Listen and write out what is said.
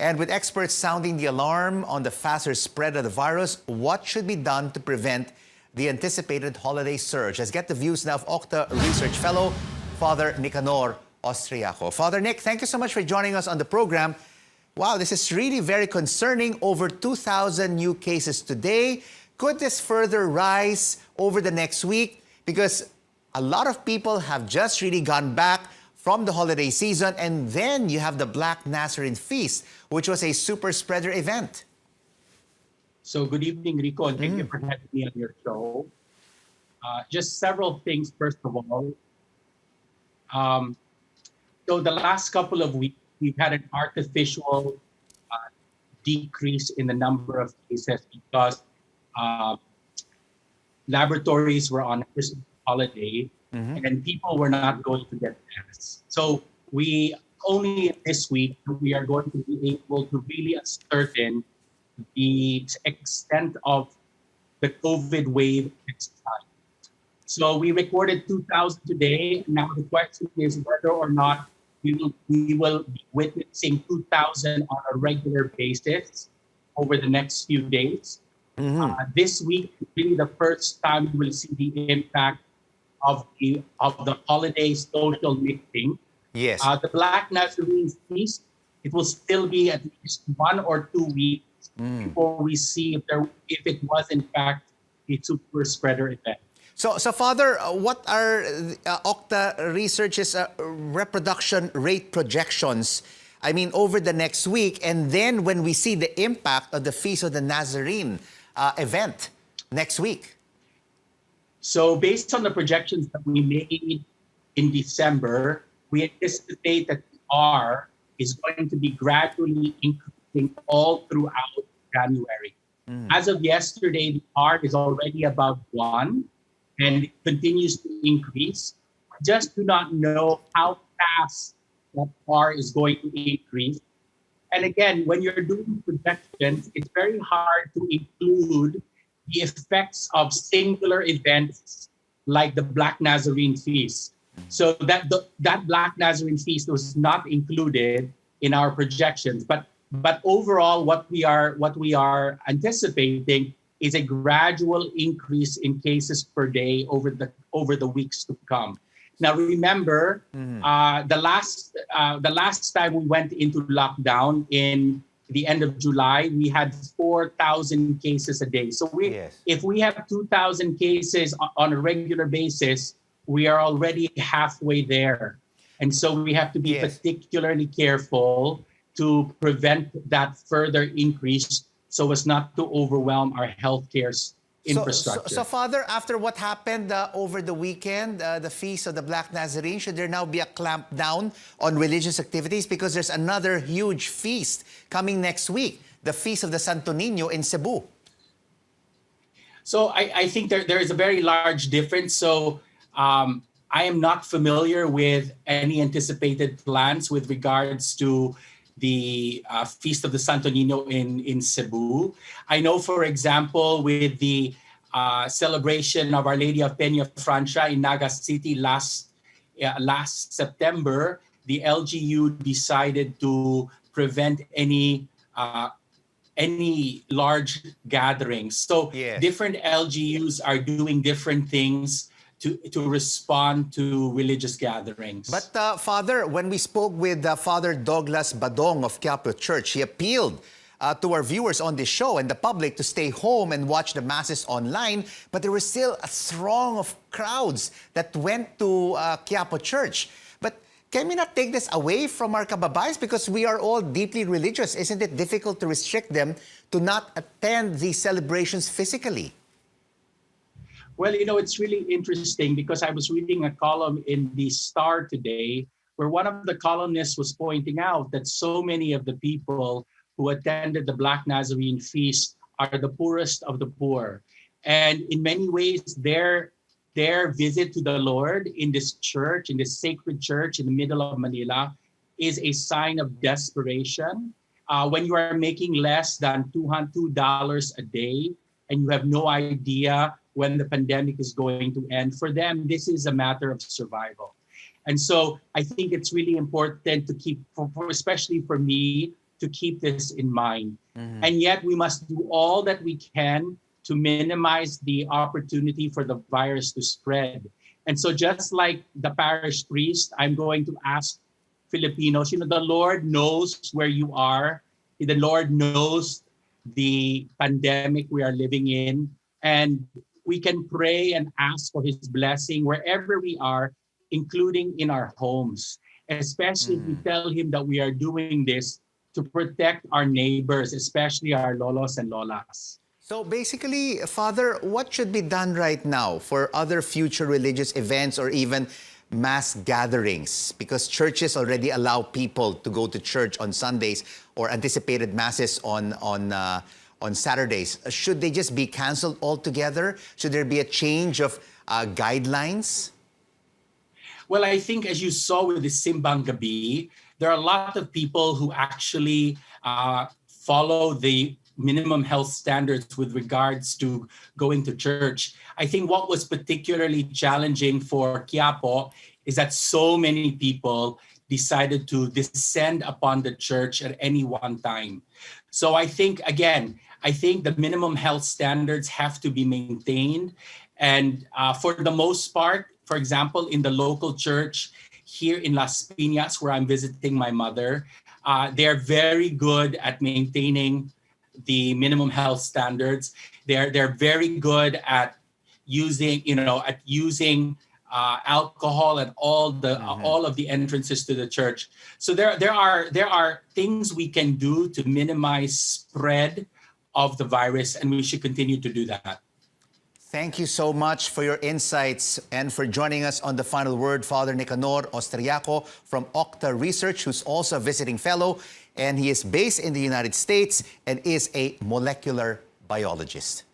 And with experts sounding the alarm on the faster spread of the virus, what should be done to prevent the anticipated holiday surge? Let's get the views now of OCTA Research Fellow, Father Nicanor Austriaco. Father Nick, thank you so much for joining us on the program. Wow, this is really very concerning. Over 2,000 new cases today. Could this further rise over the next week? Because a lot of people have just really gone back from the holiday season, and then you have the Black Nazarene Feast, which was a super spreader event. So good evening, Rico, and thank you for having me on your show. Just several things, first of all. So the last couple of weeks, we've had an artificial decrease in the number of cases because laboratories were on Christmas holiday and people were not going to get tests. So we only this week, we are going to be able to really ascertain the extent of the COVID wave next time. So we recorded 2,000 today. Now the question is whether or not we will be witnessing 2,000 on a regular basis over the next few days. This week is really the first time we will see the impact of the holiday social mixing. Yes. The Black Nazarene Feast, it will still be at least 1 or 2 weeks before we see if it was in fact a super spreader event. So Father, what are OCTA Research's reproduction rate projections? I mean, over the next week, and then when we see the impact of the Feast of the Nazarene event next week? So based on the projections that we made in December, we anticipate that the R is going to be gradually increasing all throughout January. As of yesterday, the R is already above 1 and it continues to increase. We just do not know how fast that R is going to increase. And again, when you're doing projections, it's very hard to include the effects of singular events like the Black Nazarene Feast. So that Black Nazarene Feast was not included in our projections. But overall, what we are anticipating is a gradual increase in cases per day over the weeks to come. Now remember, the last time we went into lockdown in the end of July, we had 4,000 cases a day. So if we have 2,000 cases on a regular basis, we are already halfway there. And so we have to be particularly careful to prevent that further increase so as not to overwhelm our healthcare infrastructure. So Father, after what happened over the weekend, the Feast of the Black Nazarene, should there now be a clampdown on religious activities? Because there's another huge feast coming next week, the Feast of the Santo Niño in Cebu. So I think there is a very large difference. So I am not familiar with any anticipated plans with regards to the Feast of the Santo Niño in Cebu. I know, for example, with the celebration of Our Lady of Peña Francia in Naga City last September, the LGU decided to prevent any large gatherings. So different LGUs are doing different things to respond to religious gatherings. But Father, when we spoke with Father Douglas Badong of Quiapo Church, he appealed to our viewers on this show and the public to stay home and watch the masses online. But there was still a throng of crowds that went to Quiapo Church. But can we not take this away from our kababais? Because we are all deeply religious. Isn't it difficult to restrict them to not attend these celebrations physically? Well, it's really interesting because I was reading a column in the Star today where one of the columnists was pointing out that so many of the people who attended the Black Nazarene Feast are the poorest of the poor. And in many ways, their visit to the Lord in this church, in this sacred church in the middle of Manila, is a sign of desperation. When you are making less than $200 a day and you have no idea when the pandemic is going to end, for them, this is a matter of survival. And so I think it's really important to keep, especially for me, to keep this in mind. And yet we must do all that we can to minimize the opportunity for the virus to spread. And so just like the parish priest, I'm going to ask Filipinos, the Lord knows where you are. The Lord knows the pandemic we are living in. And we can pray and ask for his blessing wherever we are, including in our homes. Especially if we tell him that we are doing this to protect our neighbors, especially our lolos and lolas. So basically, Father, what should be done right now for other future religious events or even mass gatherings? Because churches already allow people to go to church on Sundays or anticipated masses on Saturdays. Should they just be canceled altogether? Should there be a change of guidelines? Well, I think as you saw with the Simbang Gabi, there are a lot of people who actually follow the minimum health standards with regards to going to church. I think what was particularly challenging for Quiapo is that so many people decided to descend upon the church at any one time. So I think, again, the minimum health standards have to be maintained. And for the most part, for example, in the local church here in Las Piñas, where I'm visiting my mother, they're very good at maintaining the minimum health standards. They're very good at using alcohol at all of the entrances to the church. So there are things we can do to minimize spread of the virus, and we should continue to do that. Thank you so much for your insights and for joining us on The Final Word, Father Nicanor Austriaco from OCTA Research, who's also a visiting fellow, and he is based in the United States and is a molecular biologist.